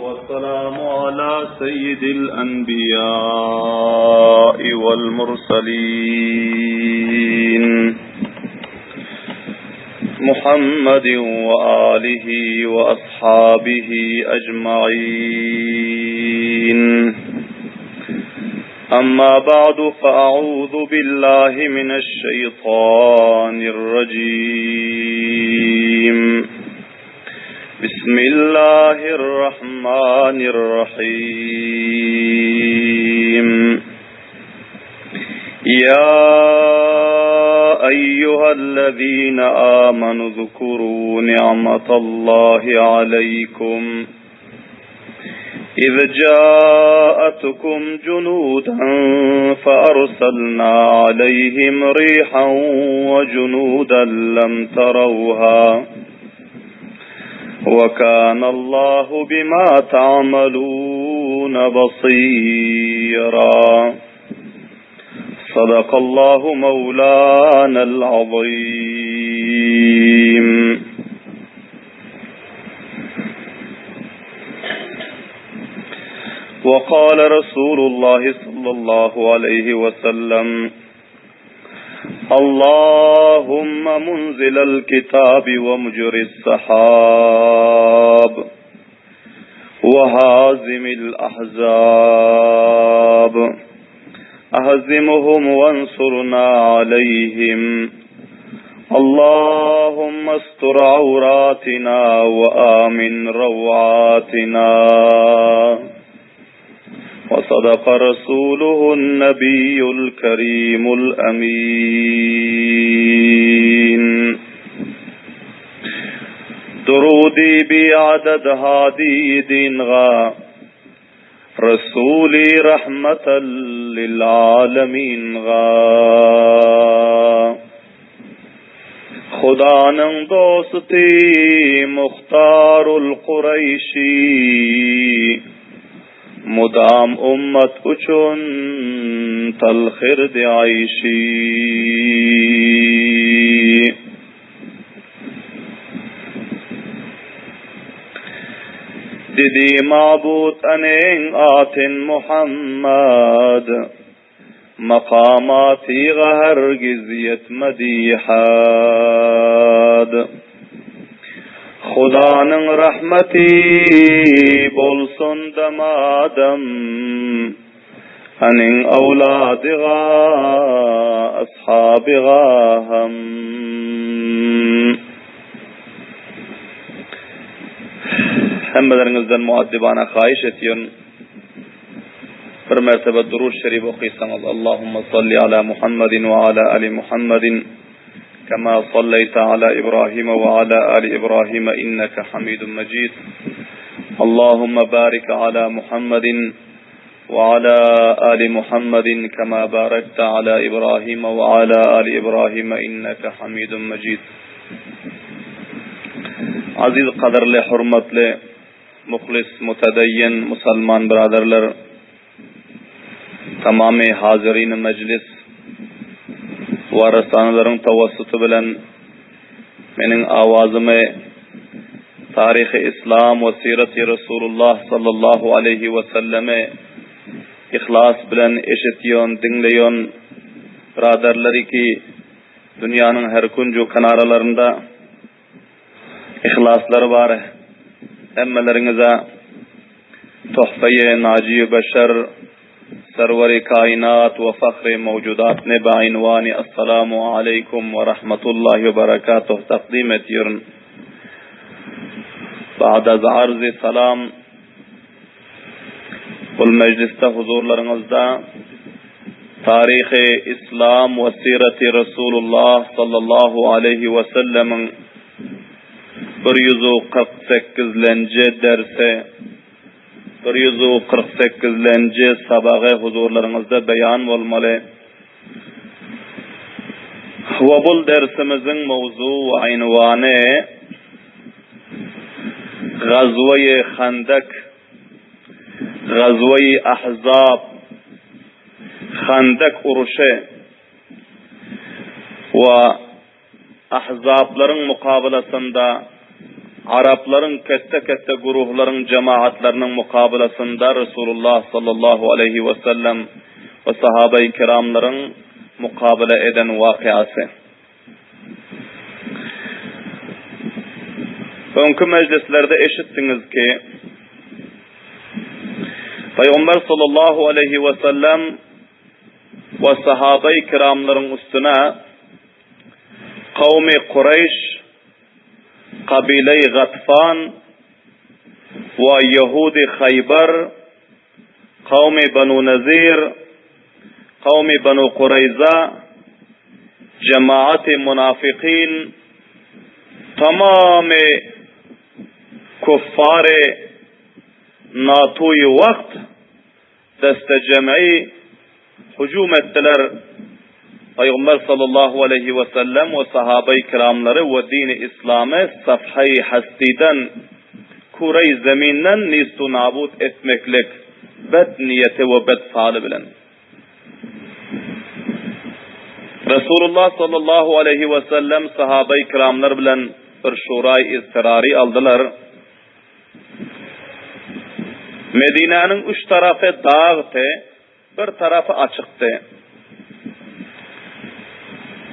والسلام على سيد الأنبياء والمرسلين محمد وآله وأصحابه أجمعين. أما بعد فأعوذ بالله من الشيطان الرجيم. بسم الله الرحمن الرحيم. يا أيها الذين آمنوا اذكروا نعمة الله عليكم إذ جاءتكم جنودا فأرسلنا عليهم ريحا وجنودا لم تروها وكان الله بما تعملون بصيرا. صدق الله مولانا العظيم. وقال رسول الله صلى الله عليه وسلم: اللهم منزل الكتاب ومجري السحاب وهازم الأحزاب أهزمهم وانصرنا عليهم. اللهم استر عوراتنا وآمن روعاتنا. وصدق رسوله النبي الكريم الأمين. درودي بعدد هادي دينغا رسولي رحمة للعالمين غا. خدانن دوستی مختار القریشی مدام امت اچون تلخرد عیشی. دیدی معبود انین آتن محمد مقاماتی غهرگزیت مدیحاد. خدانın rahmeti bolsun damadım anin avladığa ashabığa ham. Hemmelerinizden muaddibana xahiş ediyorum. Bir mertebe durur şerif okuysanız. Allahümme salli ala Muhammedin ve ala ali Muhammedin كما صليت على إبراهيم وعلى آل إبراهيم إنك حميد مجيد. اللهم بارك على محمد وعلى آل محمد كما باركت على إبراهيم وعلى آل إبراهيم إنك حميد مجيد. Aziz kaderli, hürmetli, muhlis, mutedeyyin, Müslüman biraderler, tamamı hazirin meclis varıstanların tavassutu bilen menin avazımı tarihi İslam ve sirati Resulullah sallallahu aleyhi ve selleme ihlas bilen eşitiyon, dinleyon biraderleri ki dünyanın her kuncu kanaralarında ihlasları var. Emmelerinize tuhfe-i naci-i beşer सरवर कायनात व फख्र मौजूदात ने बाइनवानी अस्सलामु अलैकुम व रहमतुल्लाहि व बरकातुहु तक़दीम एतिyorum. बाद az arz-ı salam bu mecliste huzurlarınızda tarihi İslam ve sirati Resulullah sallallahu aleyhi ve sellem'in 148. dersi 148. sabağı huzurlarınızda beyan olmalı. Ve bu dersimizin mevzu ve ünvanı Gazve-i Khandaq, Gazve-i Ahzab, Khandaq uruşu ve ahzabların mukabelasında Arapların kette guruhların cemaatlarının mukabelasında Resulullah sallallahu aleyhi ve sellem ve sahabe-i kiramların mukabele eden vakıası. Önkü meclislerde eşittiniz ki Peygamber sallallahu aleyhi ve sellem ve sahabe-i kiramların üstüne kavmi Kureyş, kabile-i Gatfan ve Yahudi Khaybar, kavmi Banu Nazir, kavmi Banu Kureyza, cemaat-i münafikin, tamamı kuffar-ı natuy vakt deste cem'i hücum ettiler. Peygamber sallallahu aleyhi ve sellem ve sahabe-i kiramları ve dini İslam'ı safhay hastiden kure-i zeminden nistu nabut etmeklik bed niyeti ve bed faali bilen. Resulullah sallallahu aleyhi ve sellem sahabe-i kiramlar bilen bir şurayı istirari aldılar. Medine'nin üç tarafı dağıtı, bir tarafı açıktı.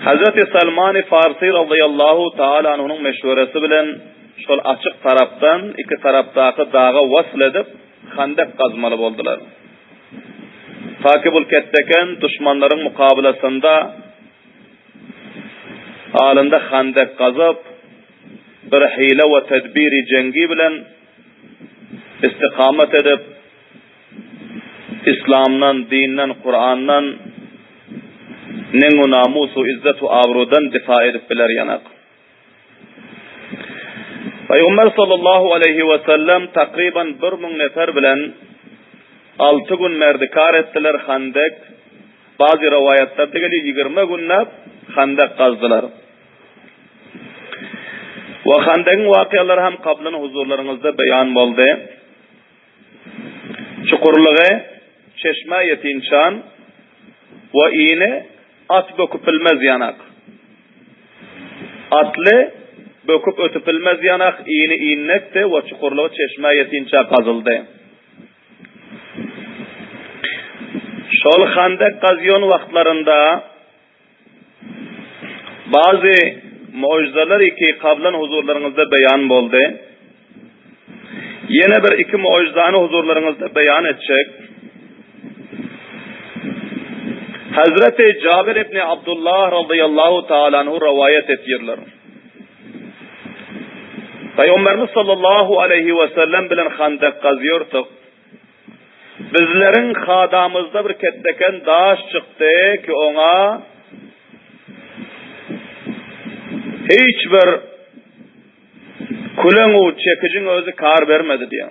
Hazreti Salman-ı Farsi radıyallahu ta'ala anh'unun meşveresi bilen şol açık taraftan iki taraftaki dağa vasıl edip handek kazmalı oldular. Takibul ketteken düşmanların mukabelasında halinde handek kazıp bir hile ve tedbiri cengi bilen istikamet edip İslam'dan, din'den, Kur'an'dan nengu namusu, izzetu avrudan difa edip biler yanak. Peygamber sallallahu aleyhi ve sellem takriban 1000 nefer bilen 6 gün merdikar ettiler handek. Bazı rivayetlerde geliyor 20 günlap handek kazdılar. Ve handekin vakiyaları hem kablan huzurlarınızda beyan oldu. Çukurluğu, çeşme yetinçan ve iğne at böküpülmez yanak. Atlı böküp ötüpülmez yanak, iğne iğnekti ve çukurluğu çeşme yetinçan kazıldı. Şol handek kazyon vaktlarında bazı mucizeler ki kablan huzurlarınızda beyan oldu. Yine bir iki mucizanı huzurlarınızda beyan edecek. Hazreti Cabir İbni Abdullah radıyallahu ta'ala anhu rivayet ediyorlar. Peygamberimiz sallallahu aleyhi ve sellem bilen handek kazıyorduk. Bizlerin hadamızda bir ketteken daş çıktı ki ona hiçbir kulen çekicin özü kar vermedi diye.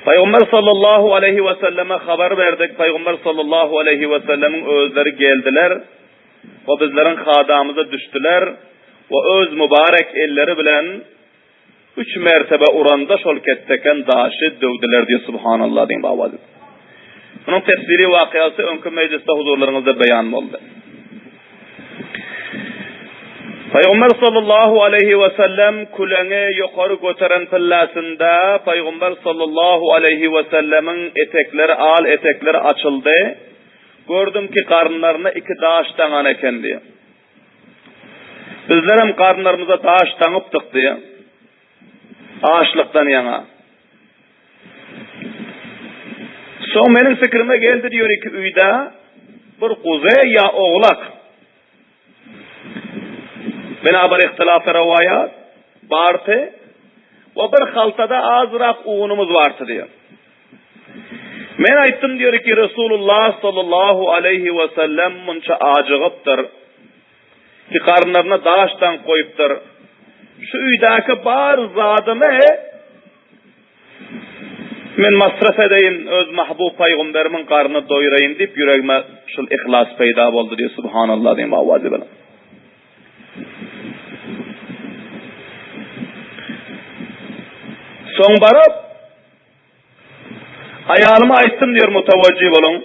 Peygamber sallallahu aleyhi ve selleme haber verdik. Peygamber sallallahu aleyhi ve sellemin özleri geldiler ve bizlerin hadamıza düştüler ve öz mübarek elleri bilen 3 mertebe uranda şol ketteken daşı dövdüler diye subhanallah deyin babacı. Bunun tefsiri vakıası önkü mecliste huzurlarınızda beyan oldu. Peygamber sallallahu aleyhi ve sellem kuleni yukarı götüren pillasında Peygamber sallallahu aleyhi ve sellemin etekleri açıldı. Gördüm ki karnlarına 2 daş tanan eken diye. Bizler hem karnlarımıza daş tanıptık diye. Ağaçlıktan yana. Son benim fikrime geldi diyor ki uyda bir kuze ya oğlak. Binabar ihtilaf-ı rivayat vardı ve bir haltada azırak uğunumuz vardı diyor. Men aytdım diyor ki Resulullah sallallahu aleyhi ve sellem munça acıgıptır ki karnlarına daştan koyuptur. Şu üydaki bar zadımı men masraf edeyim öz mahbub peygamberimin karnını doyurayım deyip yüreğime şu ihlas peyda oldu diyor subhanallah diyeyim avazi bana. Son barıp ayağıma ayttım diyor mutavacci olun.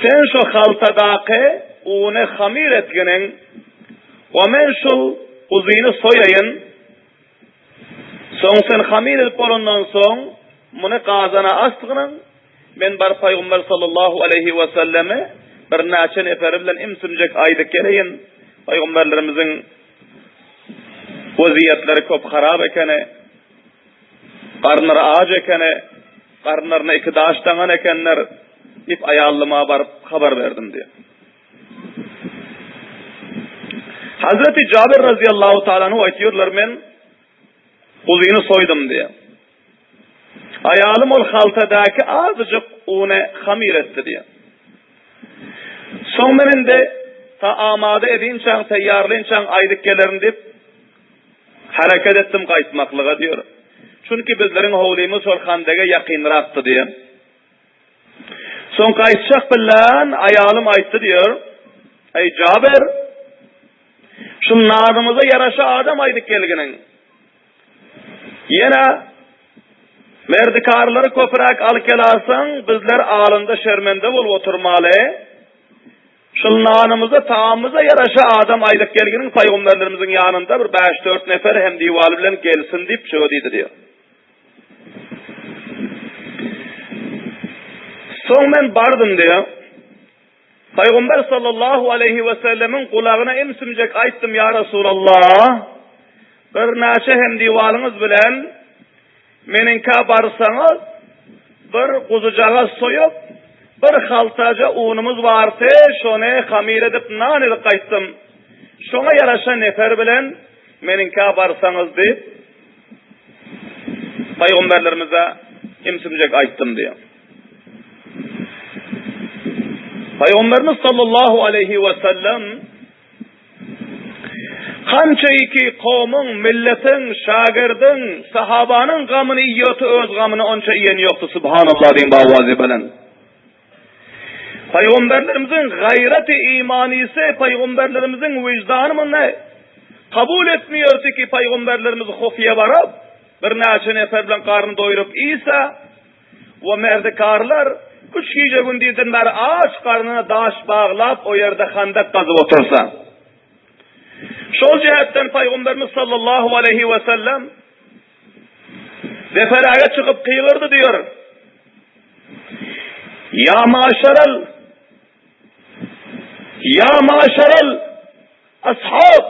Sen şu haltadaki uğunu hamir etginin ve men şu uzini soyayın. Soň sen hamir edip bolandan soň muny gazana astygynyn men bar Paýgamber sallallahu aleyhi we selleme bir näçe nefer bilen imsünjek aýdyk geleýin. Paýgamberlerimiziň waziyetleri köp harap ekeni, garnary aç ekeni, garnaryna iki daşdaňan ekenler ip aýallyma baryp habar berdim diýär. Hazreti Cabir radıyallahu ta'ala anhu aytýarlar, men uzyny soýdum diýär. Ayalym ol haltadaki azıcık uny hamir etdi diýär. Soň menen de ta amada edinçan, taýýarlynçan aýdyk gelerin dip hareket etdim gaýtmaklyga diýär. Çünki bizleriň howlymyz şol handaga ýakynrakdy diýär. Soň gaýtşak bilen ayalym aýtdy diýär. Ey Cabir, şu nadymyza yaraşa adam aýdyk gelginiň. Ýene merdikarlary köpürak alyp gelarsaň, bizler alynda şermende bolup oturmaly. Şol nanymyza, taamyza yaraşa adam aýdyp gelginiň paýgamberlerimiziň ýanynda bir 5-4 nefer hem diwaly bilen gelsin diýip şöýdi diýär. Soň men bardym diýär. Paýgamber sallallahu aleyhi we sellemin kulagyna emsimjek aýtdym, ya Rasulullah, bir näçe hem diwalyňyz bilen meninka barsaňyz bir kuzujaga soýup bir haltaja unumuz barsa şonu hamir edip nan edip gaýtdym. Şoňa ýaraşa nefer bilen meninka barsaňyz diýip paýgamberlerimize emsimjek aýtdym diýär. Paýgamberimiz sallallahu aleyhi we sellem kançaýky kowmyň, milletin, şagirdin, sahabanyň gamyny ýöti öz gamyny onça iýen ýokdy, subhanallah diýen bawazy bilen. Paýgamberlerimiziň gaýraty imanysy, paýgamberlerimiziň wijdanyny kabul etmiýärdi ki paýgamberlerimiz hofya barap bir näçe nefer bilen garny doýurup ýysa we merdikarlar üç gece gündizden beri aç karnına daş bağlap o yerde handak kazıp otursa. Şol cihetten Paýgamberimiz sallallahu aleyhi ve sellem deferaga çıkıp kıyılırdı diyor. Ya maşaral ashab,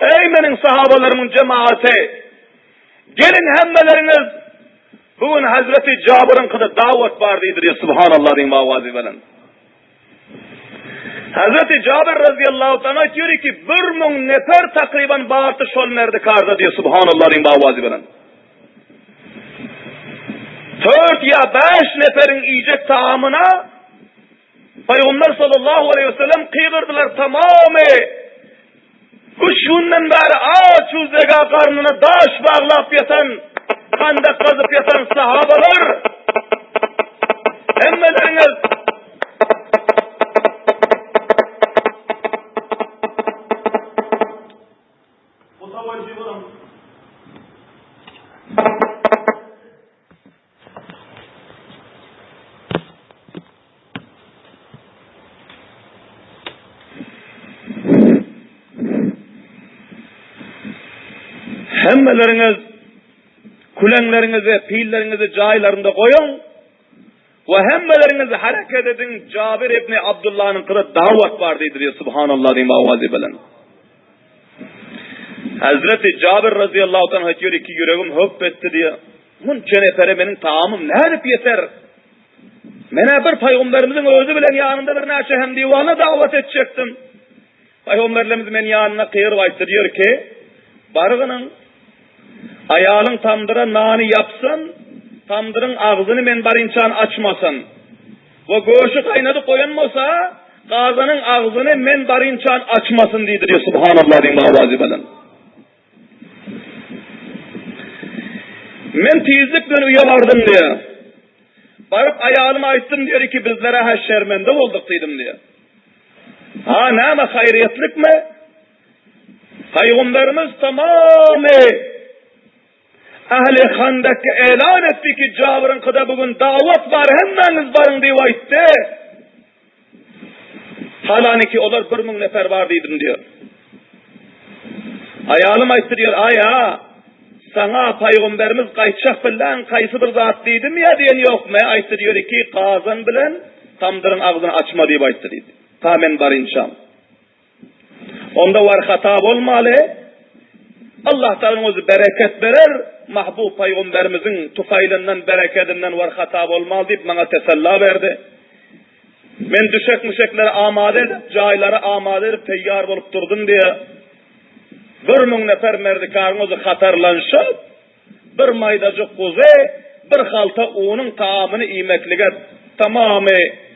ey menin sahabalarımın cemaati, gelin hemmeleriniz bugün Hazreti Cabir'in kıda davet var diyor, subhanallah diyen mavazi bilen. Hazreti Cabir radıyallahu ta'ala diyor ki 1000 nefer takriban bağırtı şol merdikarda diyor, subhanallah diyen mavazi bilen. 4 ya 5 neferin yiyecek taamına Peygamber sallallahu aleyhi ve sellem kıydırdılar tamamı. 3 günden beri aç yüzdega karnına daş bağlap yatan, kandak kazıp yatan sahabalar, emmeleriniz hemmeleriniz kulenlerinizi, fiillerinizi caylarında koyun ve hemmelerinizi hareket edin. Cabir İbni Abdullah'ın kırı davet var diyor, subhanallah diye mavazi bilen. Hazreti Cabir radıyallahu anh diyor ki yüreğim hüppetti diye. Bunca nefere benim taamım ne herip yeter. Mene bir peygamberimizin özü bilen yanında bir neçe hem divana davet edecektim. Peygamberlerimiz men yanına kıyır vaytı diyor ki bargının ayalın tamdıra nani yapsın, tamdırın ağzını men barınçan açmasın. Ve göğüşü kaynadı koyanmasa, gazanın ağzını men barınçan açmasın diyor, subhanallah diyen mavazi bilen. Men tizlikle üye vardım diye. Barıp ayağımı açtım diyor ki bizlere haşşermende olduk dedim diye. Ha ne hayriyetlik mi? Peygamberimiz tamamı ahli handakka elan etti ki Cabir'in kıda bugün davet var, hemmeniz varın diye aytti. Halani ki olar 1000 nefer var dedim diyor. Ayalım aytırıyor, aya sana Peygamberimiz qayçak bilen qaysı bir zat deydim ya diyen yok mu? Aytırıyor ki qazan bilen tamdırın ağzını açma deyip aytırıyor. Tamen bar inşam. Onda var hata olmalı. Allah Teala'nın özü bereket verer. Mahbub Peygamberimizin tufaylından, bereketinden var hata olmalı deyip bana tesella verdi. Men düşek-müşeklere amade edip, caylara amade edip, teyyar olup durdum diye. 1000 nefer merdikarın özü hatarlanışıp, bir maydacık kuze, bir halta uğunun taamını iymeklige tamamı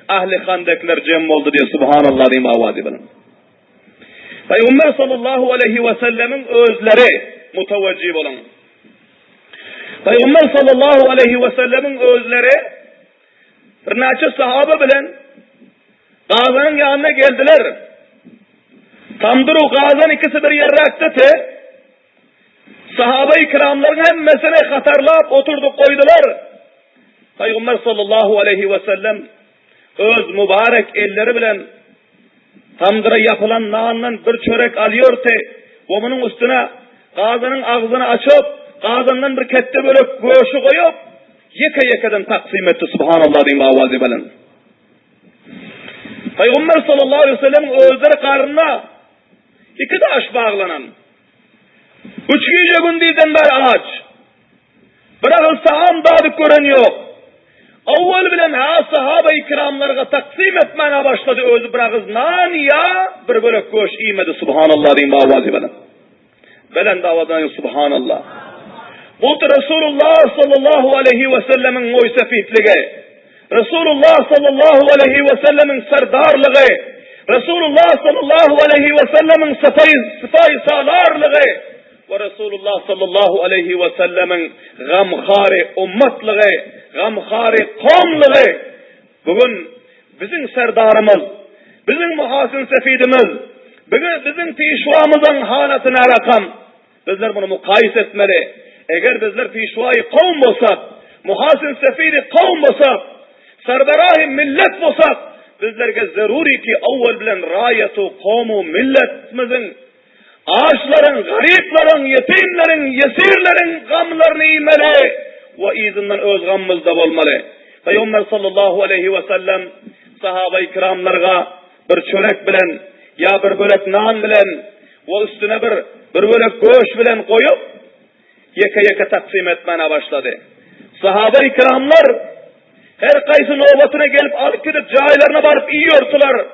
ahli handekler cem oldu diye subhanallah diyeyim avazi bilin. Peygamber sallallahu aleyhi ve sellemin özleri muteveccih olun. Peygamber sallallahu aleyhi ve sellemin özleri bir neçe sahabe bilen Gazanın yanına geldiler. Tamdır o Gazan ikisi bir yerrakti. Sahabe-i kiramların hemmesine hatarlap oturduk koydular. Peygamber sallallahu aleyhi ve sellem öz mübarek elleri bilen tamdıra yapılan nağından bir çörek alıyor ve bunun üstüne Gazanın ağzını açıp Gazan'dan bir kette böyle göğüşü koyup yeka taksim etti subhanallah diyeyim avazi bilin. Peygamber sallallahu aleyhi ve sellem'in özleri karnına 2 taş bağlanan 3 gün değilden beri ağaç bırakın sağam dadık gören yok. Avval bilen sahabe-i kiramlarga taksim etmene başladı özü bırakız nan ya bir bölük göş iymedi subhanallah diyeyim avazi bilen. Belen davadan subhanallah. Bu Resulullah sallallahu aleyhi ve sellem'in oy sefihliği, Resulullah sallallahu aleyhi ve sellemin serdarlığı, Resulullah sallallahu aleyhi ve sellemin sıfay salarlığı ve Resulullah sallallahu aleyhi ve sellemin gamhari ummatlığı, gamhari kavmlığı. Bugün bizim serdarımız, bizim muhasin sefidimiz, bizim pişvamızın halatına rakam. Bizler bunu mukayis etmeli. Eğer bizler pişvayı kavm olsak, muhasin sefidi kavm olsak, serdarahi millet olsak, bizlerge zaruri ki avval bilen rayatu kavmu milletimizin, ağaçların, gariplerin, yetimlerin, yesirlerin gamlarını iymeli ve izinden öz gammızda olmalı. Peygamber sallallahu aleyhi ve sellem sahabe-i kiramlarga bir çörek bilen ya bir bölek nan bilen ve üstüne bir bölek göğüş bilen koyup yeka taksim etmene başladı. Sahabe-i kiramlar her kaysı nöbetine gelip alıp gidip caylarına varıp yiyordular.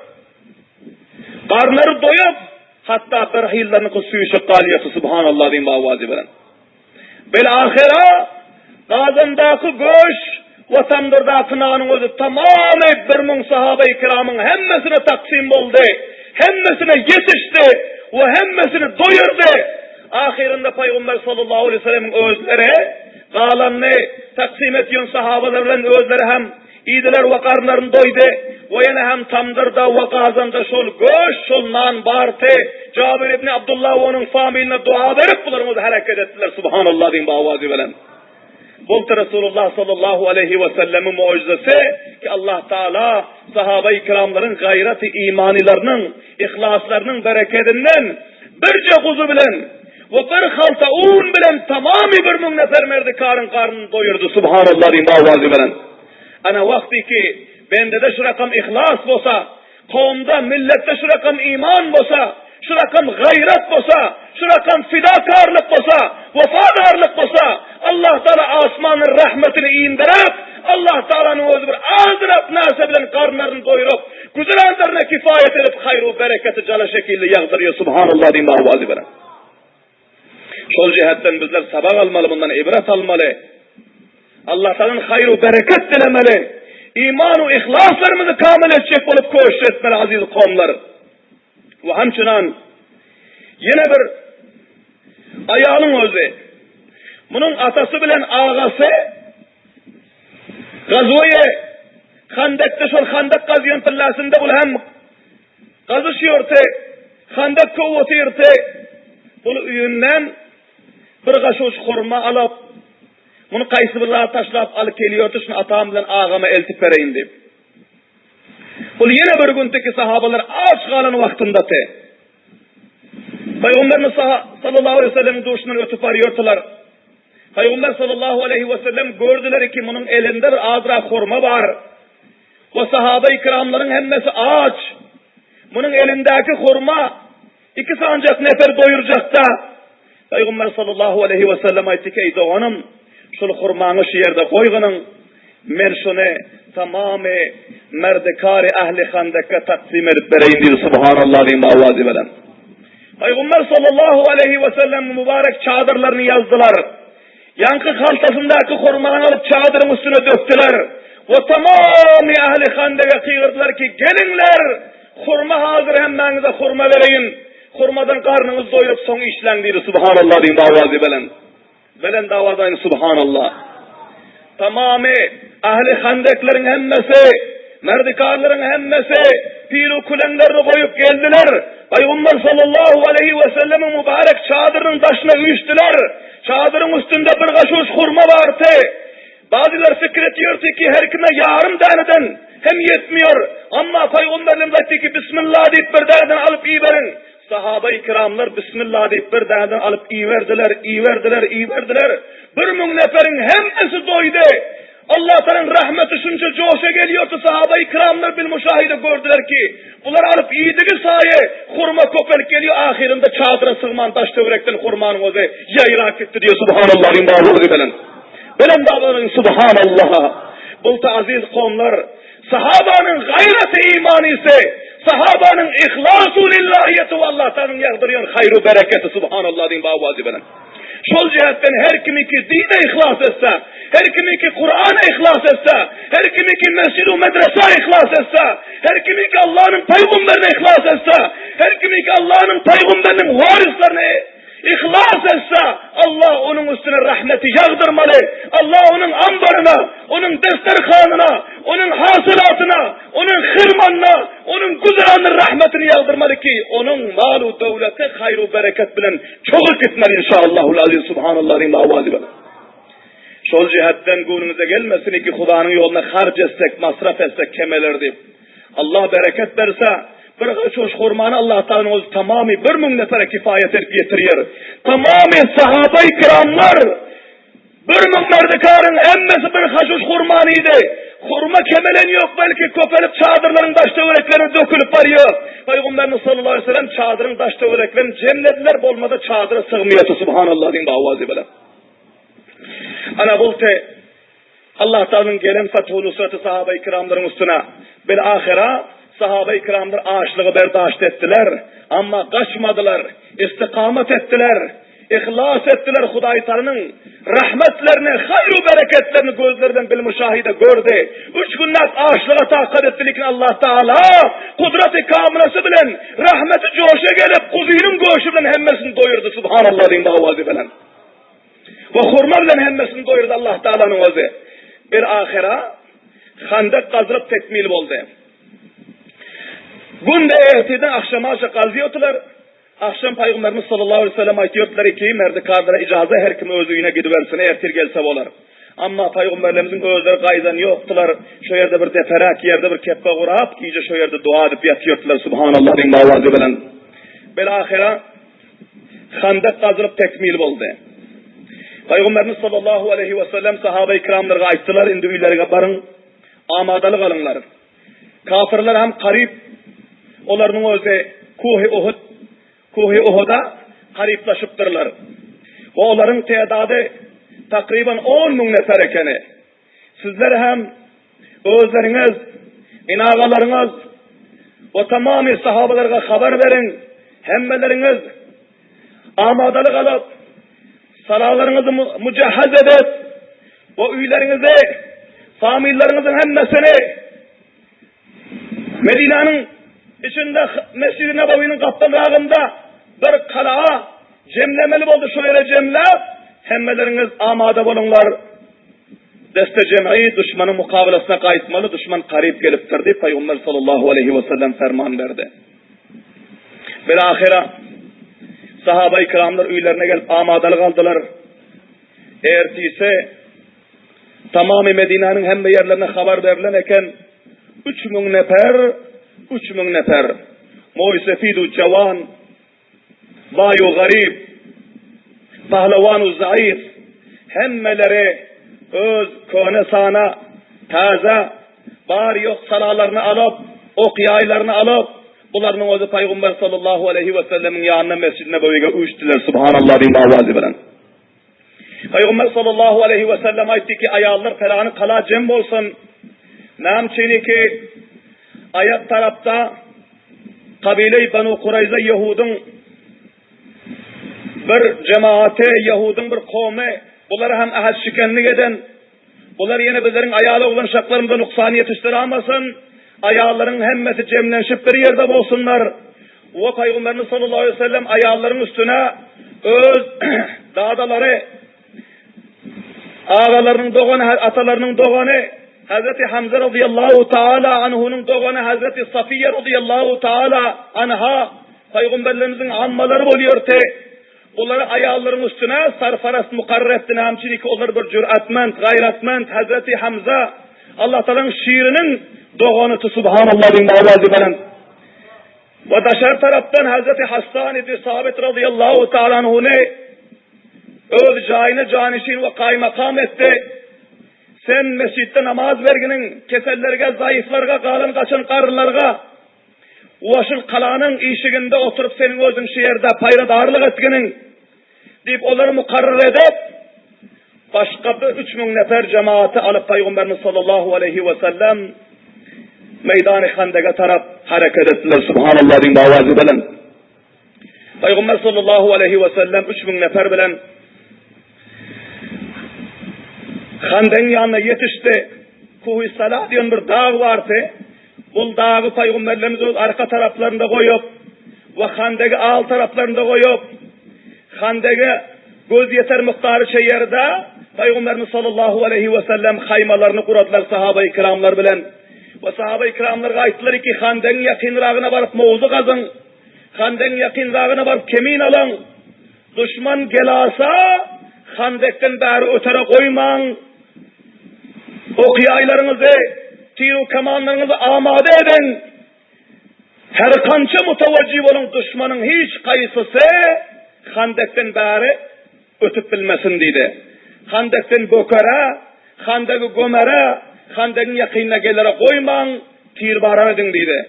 Karnları doyup hatta bir hillerini kusuyu şıkkaliyatı subhanallah diyeyim avazi bilen. Bilahira Gazandaki göğüş ve tamdırdaki nanın özü tamamen 1000 sahabe-i kiramın hemmesine taksim oldu. Hemmesine yetişti ve hemmesini doyurdu. Ahirinde Peygamber sallallahu aleyhi ve sellem'in özleri kalanını taksim ediyon sahabelerle özleri hem iydiler ve karnlarını doydu ve yine hem tamdırda ve Gazanda şol göğüş şol nan bartı. Cabir ibn Abdullah ve onun familine dua verip bularımızı hareket ettiler subhanallah diyeyim avazi bilen. Bultu Resulullah sallallahu aleyhi ve sellem'in mucizesi ki Allah Teala sahabe-i kiramların gayreti imanilerinin, ihlaslarının bereketinden birce kuzu bilen ve bir halta un bilen tamamı 1000 nefer merdikarın doyurdu subhanallah diyeyim avazi bilen. Ana vakti ki bende de şu rakam ihlas olsa, kavmda millette şu rakam iman olsa, şu rakam gayret olsa, şu rakam fidakarlık olsa, vefadarlık olsa, Allah Teala asmanın rahmetini indirip, Allah Teala'nın özü bir azrap nase bilen karnlarını doyurup, güzelanlarına kifayet edip, hayru bereketi cala şekilde yağdırıyor subhanallah diyeyim avazi bilen. Şol cihetten bizler sabah almalı, bundan ibret almalı. Allah Teala'nın hayru bereket dilemeli. İman ve ihlaslarımızı kamil edecek olup koşu etmeli aziz kavmlar. Ve hemçinan yine bir ayağının özü. Bunun atası bilen ağası gazveye Handek'te şol Handek gazıyon pillasında bul hem gazışıyordu. Handek kuvvetiyirdi. Bunu üyünden bir kaşuş kurma alıp bunu kaysı birlağı taşlap alıp geliyordu. Şunu atağım bilen ağama eltip vereyim deyip. Bu yine bir gündeki sahabalar aç kalan vaktinde Peygamberimiz sallallahu aleyhi ve sellem'in duruşundan ötüp varıyordular. Peygamber sallallahu aleyhi ve sellem gördüler ki bunun elinde bir azra hurma var. O sahabe-i kiramların hemmesi ağaç. Bunun elindeki hurma 2 sancak nefer doyuracak da. Peygamber sallallahu aleyhi ve sellem aytti ki ey doğanım şul hurmanı şu yerde koygunun. Men şunu tamamı merdekari ahli handakka taksim edip vereyim diyor subhanallah diyeyim avazi veren. Peygamber sallallahu aleyhi ve sellem mübarek çadırlarını yazdılar. Yankı kaltasındaki hurmalarını alıp çadırın üstüne döktüler. Ve tamamı ahli handaka kıyırdılar ki gelinler hurma hazır hemmenize hurma vereyim. Hurmadan karnınız doyurup son işlen diyor subhanallah diyeyim avazi veren. Veren davadayın subhanallah. Tamamı ahli handeklerin hemmesi, merdikarların hemmesi, piru kulenlerini koyup geldiler. Peygamber sallallahu aleyhi ve sellem'in mübarek çadırın taşına uyuştular. Çadırın üstünde bir kaşuş hurma vardı. Bazıları fikrediyor ki her kime yarım taneden hem yetmiyor. Ama Peygamberimiz etti ki Bismillah deyip bir taneden alıp iyi verin. Sahabe-i kiramlar Bismillah deyip bir taneden alıp iyi verdiler. Bir mün neferin hemmesi doydu. Allah Teala'nın rahmeti şunca coşa geliyordu. Sahabe-i kiramlar bil müşahide gördüler ki bunlar alıp iyiydi saye hurma kopelip geliyor. Ahirinde çadıra sığman taş tövrekten hurmanın ozu yayrak etti diyor subhanallah imdavulu bilen. Bilen davulun subhanallah. Bulta aziz kavmler sahabanın gayreti imanı ise sahabanın ihlasu lillahiyeti ve Allah Teala'nın yağdırıyor hayru bereketi subhanallah diyeyim bağvazı bilen. Şol cihetten her kimi ki dine ihlas etse, her kimi ki Kur'an'a ihlas etse, her kimi ki mescid-u medresa ihlas etse, her kimi ki Allah'ın peygamberine ihlas etse, her kimi ki Allah'ın peygamberinin varislerine ihlas etse, Allah onun üstüne rahmeti yağdırmalı. Allah onun ambarına, onun desterhanına, onun hasılatına, onun hırmanına, onun güzeranın rahmetini yağdırmalı ki onun malu devleti hayru bereket bilen çok gitmeli inşallahul aziz subhanallah rimla avazi bilen. Şol cihetten günümüze gelmesin ki Hudanın yoluna harc etsek, masraf etsek kemelerdi. Allah bereket verse bir kaçoş hurmanı Allah Teala'nın özü tamamı bir mün nefere kifayet edip getiriyor. Tamamı sahabe-i kiramlar bir mün merdikarın emmesi bir kaçoş hurmanıydı. Hurma kemelen yok belki kopelip çadırların taş tövereklerine dökülüp varıyor. Peygamberimiz sallallahu aleyhi ve sellem çadırın taş tövereklerini cemlediler bolmada çadıra sığmıyordu subhanallah diyeyim avazi bile. Ana bulte Allah Teala'nın gelen fethu nusratı sahabe-i kiramların üstüne bir ahira sahabe-i kiramlar ağaçlığı berdاشت ettiler ama kaçmadılar, istikamet ettiler, ihlas ettiler. Hudayi Teala'nın rahmetlerini, hayru bereketlerini gözlerden bil müşahide gördü. 3 günlük ağaçlığa takat ettilik Allah Teala kudreti kamilesi bilen rahmeti coşa gelip kuzinin göğüşü bilen hemmesini doyurdu subhanallah diyeyim avazi bilen. Ve hurma bilen hemmesini doyurdu Allah Teala'nın özü. Bir ahira handak kazırıp tekmil oldu. Günde erteden akşama aşağı kazıyordular. Akşam Peygamberimiz sallallahu aleyhi ve sellem aytıyordular ki merdikardara icazı her kim özü yine gidiversin ertir gelse olar. Ama Peygamberimizin özleri gayzan yoktular. Şu yerde bir deferak yerde bir keppe kurap iyice şu yerde dua edip yatıyordular subhanallah diyeyim avazi bilen. Belahira handak kazırıp tekmil oldu. Peygamberimiz sallallahu aleyhi ve sellem sahabe-i kiramlarına ayttılar indi üylerine barın amadalı kalınlar. Kafirler hem karib onların özü Kuhi Uhud'a kariplaşıptırlar. O onların tedadı takriben 10 bin nefer ekeni. Sizler hem özleriniz, inagalarınız o tamamı sahabalarına haber verin. Hemmeleriniz amadalık alıp salalarınızı mücehhez edip o üylerinizi, famillerinizin hemmesini Medine'nin içinde Mescid-i Nebevi'nin kaptanlığında bir kalağa cemlemeli oldu şu yere cemlep hemmeleriniz amade bulunlar. Deste cem'i düşmanın mukavelesine kayıtmalı, düşman karib geliptirdi. Peygamber sallallahu aleyhi ve sellem ferman verdi. Bilahira sahabe-i kiramlar üylerine gelip amadalık aldılar. Ertesi tamamı Medine'nin hemme yerlerine haber verilen eken 3 bin nefer Moisefidu Cevan vayu garib, pahlavanu zayıf, hemmeleri öz köne sana, taze, bar yok salalarını alıp, okuyaylarını alıp, bularının özü Peygamber sallallahu aleyhi ve sellemin yanına Mescid-i Nebevi'ye uçtular. Subhanallah din avazi bilen. Peygamber sallallahu aleyhi ve sellem aytti ki ayallar felanı kala cem olsun. Namçini ki ayak tarafta kabile-i Banu Kurayza Yahudun bir cemaate, Yahudun bir kavme, bunları hem ahad şikenlik eden, bunlar yine bizlerin ayalı olan şaklarında nuksan yetiştiremezsin. Ayağların hemmeti cemlenşip bir yerde olsunlar. O Peygamberimiz sallallahu aleyhi ve sellem ayağların üstüne öz dağdaları, ağalarının doğanı, atalarının doğanı, Hazreti Hamza radıyallahu ta'ala anhunun doğanı, Hazreti Safiye radıyallahu ta'ala anha, Peygamberlerimizin ammaları oluyor te. Onları ayağların üstüne sarfarast mukarrer etti. Namçini ki onlar bir cüretmend, gayretmend, Hazreti Hamza, Allah Teala'nın şiirinin doğanıtı subhanallah bin avazi bilen. Ve daşar taraftan Hazreti Hassan ibn Sabit radıyallahu ta'ala anhune öz cayını canişin ve kaymakam etti. Sen mescitte namaz verginin, kesellerge, zayıflarga, kalın kaçın karılarga, ulaşın kalanın işiginde oturup senin özün şehirde payradarlık etkinin deyip onları mukarrer edip başka bir 3000 nefer cemaati alıp Peygamberimiz sallallahu aleyhi ve sellem meydan-ı Handek'e taraf hareket ettiler. Subhanallah din avazi bilen. Peygamber sallallahu aleyhi ve sellem 3000 nefer bilen Handek'in yanına yetişti. Kuhu-i Salah diyen bir dağ vardı. Bu dağı Peygamberlerimiz arka taraflarında koyup ve Handek'i alt taraflarında koyup Handek'i göz yeter miktarı yerde Peygamberimiz sallallahu aleyhi ve sellem haymalarını kuradılar sahabe-i kiramlar bilen. Ve sahabe-i kiramlar ayttılar ki Handek'in yakınrağına varıp mevzu kazın. Handek'in yakınrağına varıp kemin alın. Düşman gelasa Handek'ten bari ötere koyman. Okuyaylarınızı, tiru kamanlarınızı amade edin. Her kança mutavacib olun düşmanın hiç kayısısı Handek'ten bari ötüp bilmesin dedi. Handek'ten bökere, Handek'i gömere, Handek'in yakınına gelere koyman, tir bara edin dedi.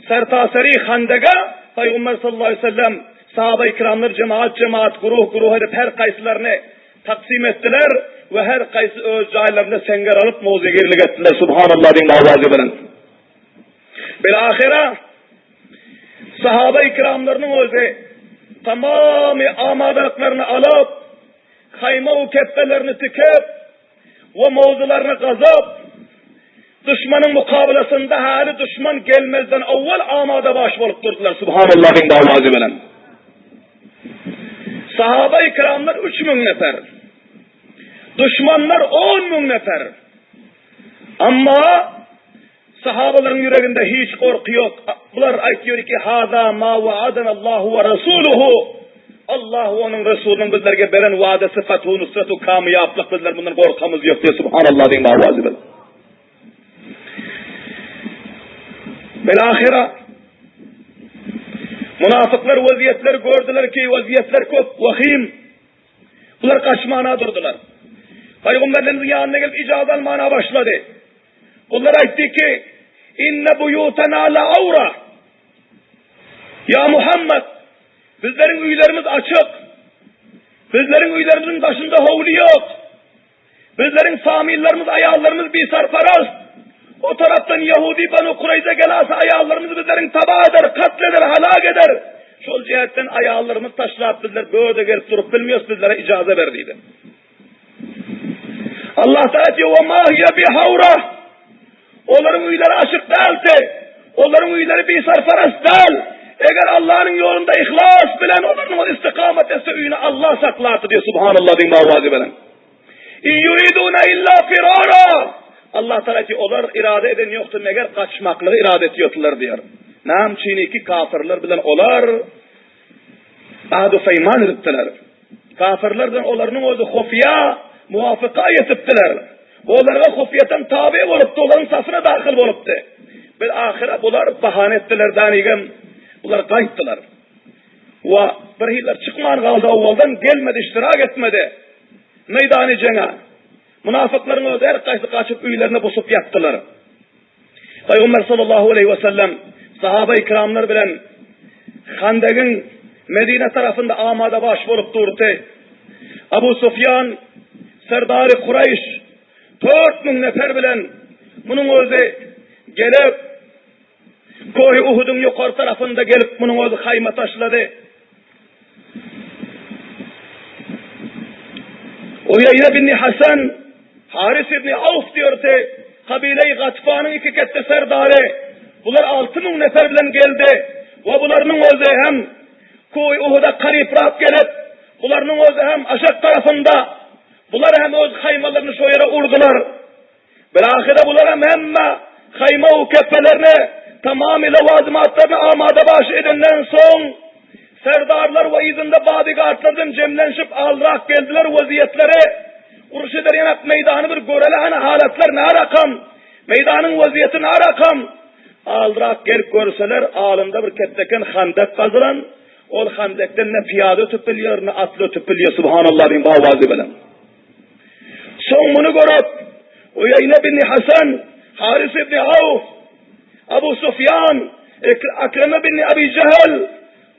Sertaseri Handek'e Peygamber sallallahu aleyhi ve sellem sahabe-i kiramlar cemaat gruh edip her kayısılarını taksim ettiler ve her kayısı öz caylarında senger alıp mevzigirlik ettiler. Subhanallah din avazi bilen. Bilahire sahabe-i kiramlarının özü tamamı amadalıklarını alıp kayma-u keppelerini tikip ve mevzularını kazıp düşmanın mukabelasında hali düşman gelmezden evvel amada baş olup durdular. Subhanallah din avazi bilen. Sahabe-i kiramlar 3000 nefer. Düşmanlar 10.000 nefer. Ama sahabaların yüreğinde hiç korku yok. Bunlar aytıyor ki hâzâ mâ va'adanallahu ve rasûluhu. Allah onun Resulünün bizlerge beren vaadesi fethu nusretu kamiyaplık bizler bundan korkamız yok diye subhanallah din avazi bilen. Belahira münafıklar vaziyetler gördüler ki vaziyetler çok vahim. Bunlar kaçmana durdular. Peygamberlerimizin yanına gelip icaz almana başladı. Bunlar ayıttı ki inne buyutena la avra. Ya Muhammed bizlerin üylerimiz açık. Bizlerin üylerimizin başında havlu yok. Bizlerin famillerimiz, ayağlarımız bir sarparast. O taraftan Yahudi Banu Kurayza gelase ayağlarımız bizlerin taba eder, katleder, halak eder. Şol cihetten ayağlarımız taşlayıp bizler böyle gelip durup bilmiyoruz bizlere icazı verdiydi. Allah Teala diyor ve mahiye bi havra. Onların üyleri açık değilse, onların üyleri bir sarparast değil. Eğer Allah'ın yolunda ihlas bilen onların istikamet etse üyünü Allah saklatı diyor subhanallah din mavazi bilen. İyyuridune illa firara. Allah Teala diyor onlar irade eden yoktur meğer kaçmaklığı irade ediyorlar diyor. Nam çiğniki kafirler bilen olar ahdu feyman ediptiler. Kafirlerden onların özü hofiya muvafıka yetiptiler. Onlara hofiyeten tabi oluptu, onların safına dahil oluptu. Bir ahire bunlar bahane ettiler danigem. Bunlar kayıttılar. ve bir hillar çıkman kaldı avvaldan gelmedi, iştirak etmedi. Meydanı cena. Münafıkların özü her kaysı kaçıp üylerine bosup yattılar. Peygamber sallallahu aleyhi ve sellem sahabe-i kiramlar bilen Handek'in Medine tarafında amada baş bolup durdu. Abu Sufyan Serdar-ı Kureyş 4000 nefer bilen bunun özü gelip Koy Uhud'un yukarı tarafında gelip bunun özü hayma taşladı. Uyeyne bin Hasan Haris ibn Avf diyordu. Kabile-i Gatfan'ın iki kette serdarı. Bunlar 6000 nefer bilen geldi. Ve bunların özü hem Koy Uhud'a karip rahat gelip bunların özü hem aşağı tarafında bunlar hem öz haymalarını şu yere urdular. Belahide bunlar hem hayma u kepelerini tamamıyla vazimatlarını amada baş edenden son serdarlar ve izinde bodyguardlardan cemlenşip alrak geldiler vaziyetleri. Uruş eder yanak meydanı bir görele hani halatlar ne rakam, meydanın vaziyeti ne rakam. Alrak gelip görseler alında bir ketteken handek kazılan, ol handekten ne piyade tüpülüyor ne atlı tüpülüyor subhanallah bin bağvazı bilen. Son bunu görüp Uyeyne bin Hasan, Haris ibn Avf, Abu Sufyan, Akreme bin Abi Cehel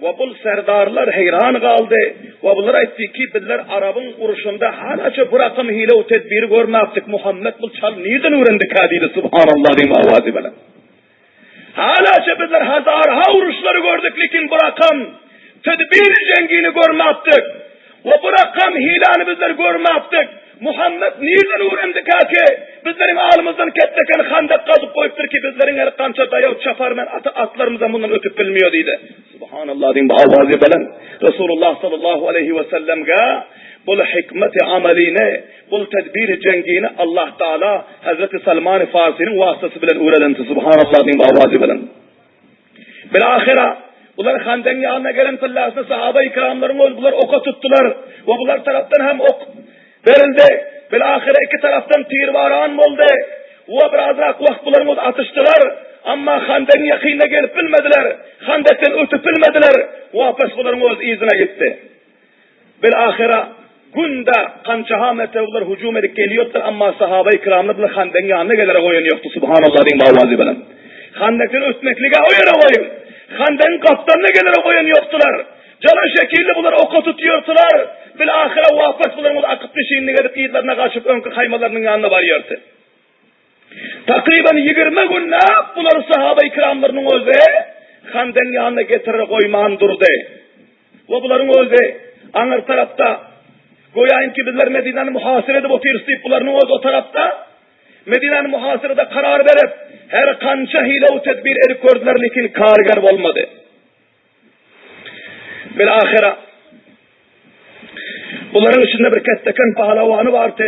ve bu serdarlar heyran kaldı. Ve bunlar etti ki bizler Arap'ın uruşunda halaca bırakım hile o tedbiri görmektik. Muhammed bu çal neden öğrendik hadiydi subhanallah diyeyim avazi belen. Halaca bizler hazarha uruşları gördük lakin bırakım tedbir cengini görmektik. Ve bırakım hilanı bizler görmektik. Muhammed neden öğrendik ki bizlerin ağlımızdan ketteken handak kazıp koyuptur ki bizlerin her kança dayav çaparmen atlarımızdan bundan ötüp bilmiyor deydi. Subhanallah diyeyim bu avazi belen. Resulullah sallallahu aleyhi ve sellem'e bu hikmeti ameline, bu tedbir cengini Allah Teala Hazreti Salman-ı Farisi'nin vasıtası bilen öğrelenti. Subhanallah diyeyim bu avazi belen. Bilahira bunlar Handek'in yanına gelen fillasına sahabe-i kiramların bunlar oka tuttular. Ve bunlar taraftan hem ok verildi. Bilahire iki taraftan tirvaran oldu. Ve biraz vakit bunlar atıştılar. Ama Handek'in yakınına gelip bilmediler. Handek'ten ötüp bilmediler. Vapes bunların öz izine gitti. Bilahire günde kançaha metevler hücum edip geliyorlar. Ama sahabe-i kiramlar bunlar Handek'in yanına gelerek oyun yoktu. Subhanallah diyeyim bağvazı belen. Handek'ten ötmekliğe oyun oyun. Handek'in kaptanına gelerek oyun yoktular. Canın şekilde bunlar oka tutuyordular. Bilahire vapes bunların akıp dişini gelip iyitlerine kaçıp önkü kaymalarının yanına varıyordu. Takriben 20 gün ne bunlar sahabe-i kiramlarının özü Handek'in yanına getirerek oyman durdu. Ve bunların özü anır tarafta goyayın ki bizler Medine'nin muhasir edip otiristeyip bunların özü o tarafta Medine'nin muhasirede karar verip her kança hile o tedbir edip gördüler lakin karigar olmadı. Bilahire bunların içinde bir ketteken pahlavanı vardı.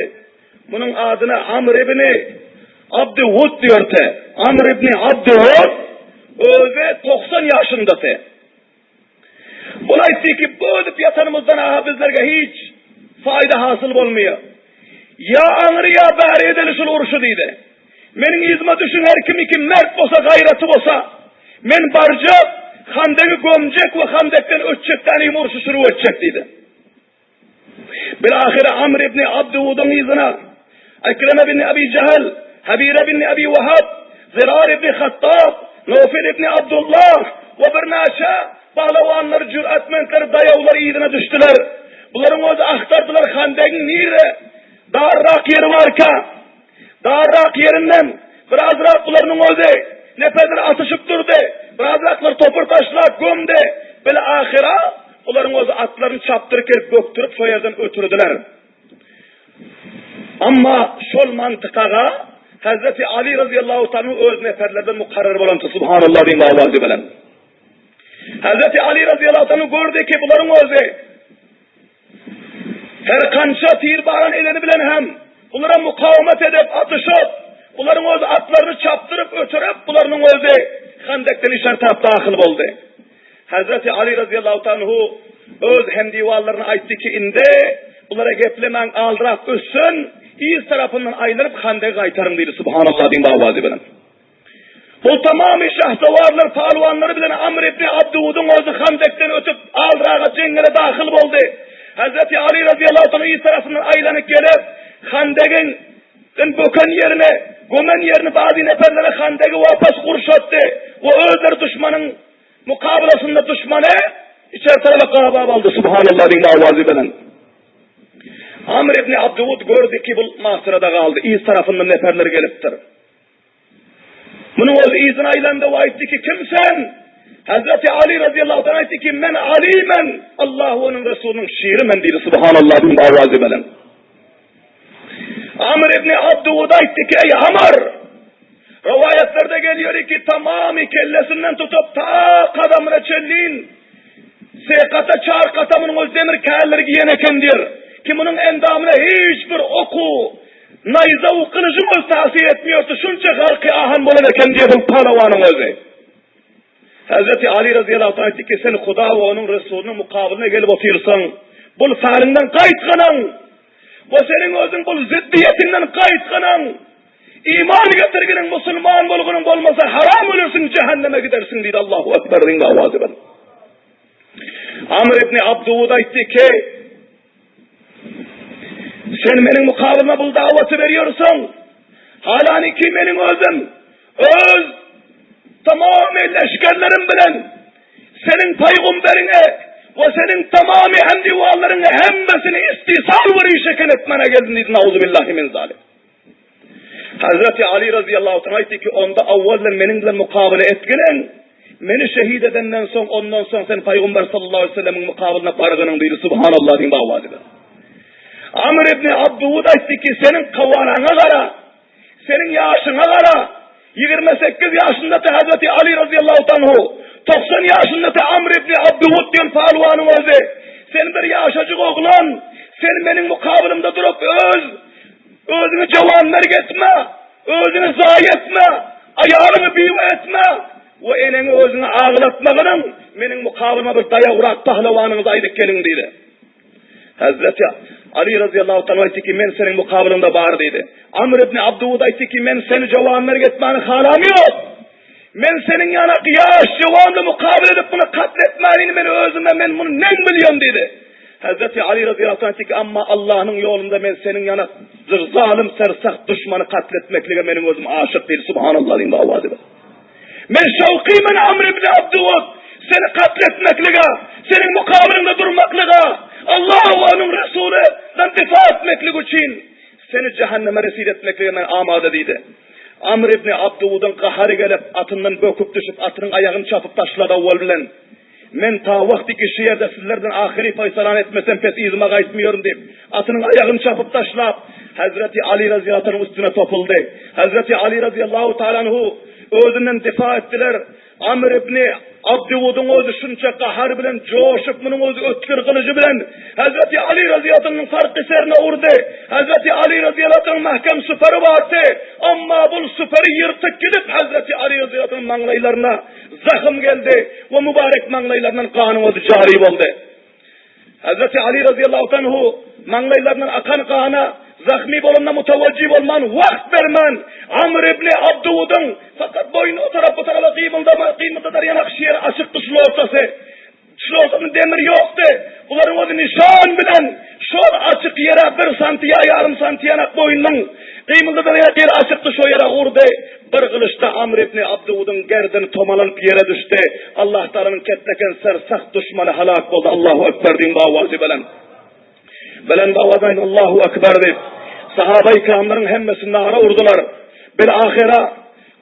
Bunun adına Amr ibn Abdüvud diyordu. Amr ibn Abdüvud özü 90 yaşındadı. Buna etti ki bu ödüp yatanımızdan bizlerge hiç fayda hasıl olmuyor. Ya anrı ya bari edelişin uruşu deydi. Menin izme düşün her kimi ki mert olsa gayreti olsa men barcak Handek'i gömcek ve Handek'ten ötecekten uruşu sürü ötecek deydi. Bilahire Amr ibn Abdüvud'un izine Ekreme bin Abi Cehel, Habire bin Abi Vahab, Zirar ibn Hattab, Nufil ibn Abdullah ve bir naşa pahlavanlar, cüretmentler, dayavlar izine düştüler. Bunların özü aktardılar Handek'in nire darrak yeri varka darrak yerinden biraz rak bunların özü nepedir atışıp durdu. Biraz raklar topur taşlar gömdü. Böyle ahira onların özü atlarını çaptırıp göktürüp soyerden ötürdüler. Ama şol mantıkaga Hazreti Ali radıyallahu ta'ala öz neferlerden mukarrer olantı subhanallah diyeyim avazi bilen. Hazreti Ali radıyallahu ta'ala gördü ki bunların özü her kança tirbaran edeni bilen hem bunlara mukavemet edip atışıp bunların özü atlarını çaptırıp ötürüp bunların özü Handek'ten işler taraf dahil oldu. Hazreti Ali radıyallahu ta'ala öz hemdivallarına aytti ki indi bunlara geplemen aldırak üssün iz tarafından ayrılıp Handek'e kaytarım dedi subhanallah diyeyim avazi bilen. Bu tamamı şahsavarlar, palvanları bilen Amr ibn Abduvud'un özü Handek'ten ötüp alrağa cengele dahil oldu. Hazreti Ali radıyallahu anh iyi tarafından aylanıp gelip Handek'in böken yerine, gömen yerine bazı neferlere Handek'i vapas kurşattı. O özler düşmanın mukabelasında düşmanı içeri tarafa kabab aldı. Subhanallah din avazı belen. Amr ibn Abduvud gördü ki bu mahsırada kaldı. İyi tarafından neferler geliptir. Bunun o izin aylandı ve aytti ki kimsen? Hazreti Ali radıyallahu anh aytti ki men alimen Allah onun Resulünün şiiri men dedi. Subhanallah bin avazı belen. Amr ibn Abduvud aytti ki ey Amr, rivayetlerde geliyor ki tamamı kellesinden tutup ta kadamına çelliğin sekata çağır katamının o demir kârleri giyen ekendir. Ki bunun endamına hiçbir oku nayza u kılıcım öz tahsil etmiyordu. Şunca halkı ahan bolanırken diye bu palavanın özü. Hazreti Ali radıyallahu anh ki sen Huda ve onun Resulünün mukabeline gelip otursan, bu falinden kayıtkanan, bu senin özün bu ziddiyetinden kayıtkanan, iman getirginin Müslüman bulgunun olmasa haram ölürsün, cehenneme gidersin dedi. Allahu Ekber ringa avazı ben. Amr ibn Abduvud aytti ki sen benim mukavime bu davası veriyorsun. Halani ki benim özüm, öz tamamı leşkerlerim bilen senin peygamberine ve senin tamamı hendivallarına hemmesini istisal ve şeken etmene geldin dedi. Nauzubillahi min zalim. Hazreti Ali radıyallahu anh aytti ki onda avvallen benimle mukabele etkilen, beni şehit edenden son ondan sonra sen peygamber sallallahu aleyhi ve sellem'in mukabeline bargının dedi. Subhanallah din davazı. Amr ibn Abduvud aytti ki senin kavarana gara, senin yaşına gara, 28 yaşındaki Hazreti Ali radıyallahu anhu, 90 yaşındaki Amr ibn Abduvud diyen palvanın özü, sen bir yaşacık oğlan, sen benim mukabilimde durup özünü cavanlar etme, özünü zayi etme, ayarını büyüme etme, ve elini özünü ağlatmağının, benim mukabilime bir daya uğrak pahlavanınız aydık gelin dedi. Hazreti Ali radıyallahu anh aytti ki men senin mukabilinde var dedi. Amr ibn Abduvud aytti ki men seni cavanlar etmeni haram yok. Men senin yana yaş cavanla mukabil edip bunu katletmeni men özümde men bunu ne biliyorum dedi. Hazreti Ali radıyallahu anh aytti ki ama Allah'ın yolunda men senin yana zalim sersak düşmanı katletmekle benim özüm aşık değil. Subhanallah din davazı. Men şevki men Amr ibn Abduvud seni katletmekle, senin mukabilinde durmakla, Allah ve onun Resulü'den difa etmeklik için seni cehenneme resil etmekle ben amade dedi. Amr ibn Abduvud'un kaharı gelip atından böküp düşüp atının ayağını çapıp taşladı avval bilen. Men ta vakti ki şu yerde sizlerden ahiri faysalan etmesem pes izime kaysmıyorum deyip atının ayağını çapıp taşlap Hazreti Ali radıyallahu anh'ın üstüne topuldu. Hazreti Ali radıyallahu ta'ala anhu özünden difa ettiler. Amr ibn Abduvud'un özü şunca kahar bilen coşup bunun özü ötkür kılıcı bilen Hazreti Ali radıyallahu anh'ın farkı serine uğurdu. Hazreti Ali radıyallahu anh'ın mahkem süperi vardı. Ama bu süperi yırtık gidip Hazreti Ali radıyallahu anh'ın manglaylarına zahım geldi. Ve mübarek manglaylarından kanı özü cari oldu. Hazreti Ali radıyallahu anh'u manglaylarından akan kanı zahmi bolunna mutavacib olman, vakt vermen, Amr ibn Abduvud'un fakat boynu o taraf bu tarafa kıymıldadır yanak şiiri açıktı şunu ortası. Şunu ortasının demir yoktu. Bunların o nişan bilen, şu açık yere 1 santiye, yarım santiye yanak boyunun kıymıldadır yanak yeri açıktı şu yere vurdu. Bir kılıçta Amr ibn Abduvud'un gerdini tomalanıp yere düştü. Allah Teala'nın ketteken sersak düşmanı halak oldu. Allahu Ekber din davazı bilen. Belen davazayın Allahu Ekber deyip sahabe-i kiramların hemmesini nara vurdular. Bir ahira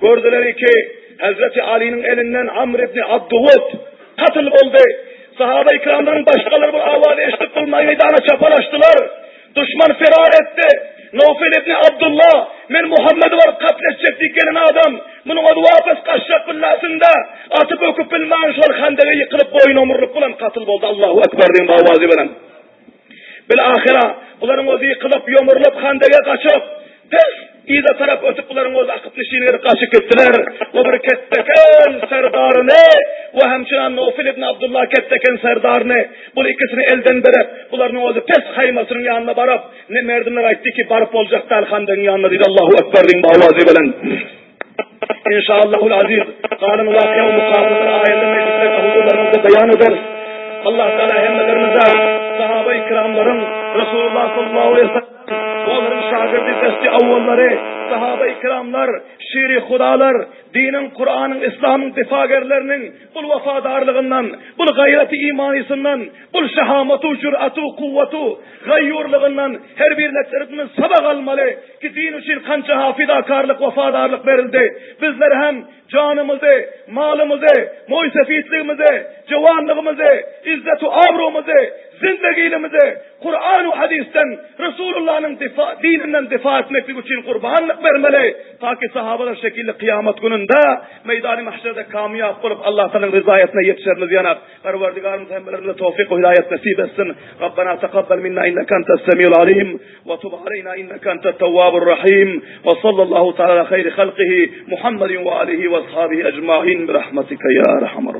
gördüler ki Hazreti Ali'nin elinden Amr ibn Abduvud katıl oldu. Sahabe-i kiramların başkaları bu avazı eşlik bulmayı meydana çapalaştılar. Düşman firar etti. Nufil ibn Abdullah men Muhammed'i var katledecektik gelen adam. Bunun adı vafız kaşşak billasında atıp öküp bilmeyen şol handege yıkılıp boyun omurluk bulan katıl oldu. Allahu Ekber din davazı bilen. Bilahira bunların özü yıkılıp yomurulup handege kaçıp tez İza taraf ötüp bunların özü akıp nişinleri kaçıp gittiler. O bir ketteken serdarını ve hemçinan Nufil ibn Abdullah ketteken serdarını bu ikisini elden verip bunların özü tez haymasının yanına varıp ne merdinler aytti ki barıp olacaktı handegenin yanına dedi. Allahu Ekber din davazı bilen. İnşallahul aziz. Kalın vakıya mukabıdır ayetler meclislerinde huzurlarımızda beyan ederiz. Allah Teala hemmelerimize sahabe-i kiramların Resulullah sallallahu aleyhi ve sellem onların şagirdi desti avvalları, sahabe-i kiramlar, şiiri hudalar, dinin, Kur'an'ın, İslam'ın difagerlerinin bul vafadarlığından, bul gayreti imanisinden, bul şehamatu, cür'atu, kuvvetu, gayyurluğundan her bir netlerimiz sabah almalı ki din için kança fidakarlık, vafadarlık verildi. Bizler hem canımızı, malımızı, muysefiyetliğimizi, cevanlığımızı, izzet-u abrumuzu, zindagilimizi, Kur'an-ı hadisten, Resulullah'ın dininden difa etmek için kurbanlık vermeli. Ta ki sahabeler şekilde kıyamet gününde meydan-ı mahşerde kamyap olup Allah Teala'nın rızayetine yetişerimiz yanar. Perverdigarımız hemmelerimize tevfik ve hidayet nasip etsin. Rabbena tekabbel minna inneke entes semiyul alim ve tub aleyna inneke entet tevvabur rahim ve sallallahu teala ala hayri halqihi Muhammedin ve alihi ve ashabihi ecmaîn bi rahmetike ya erhamer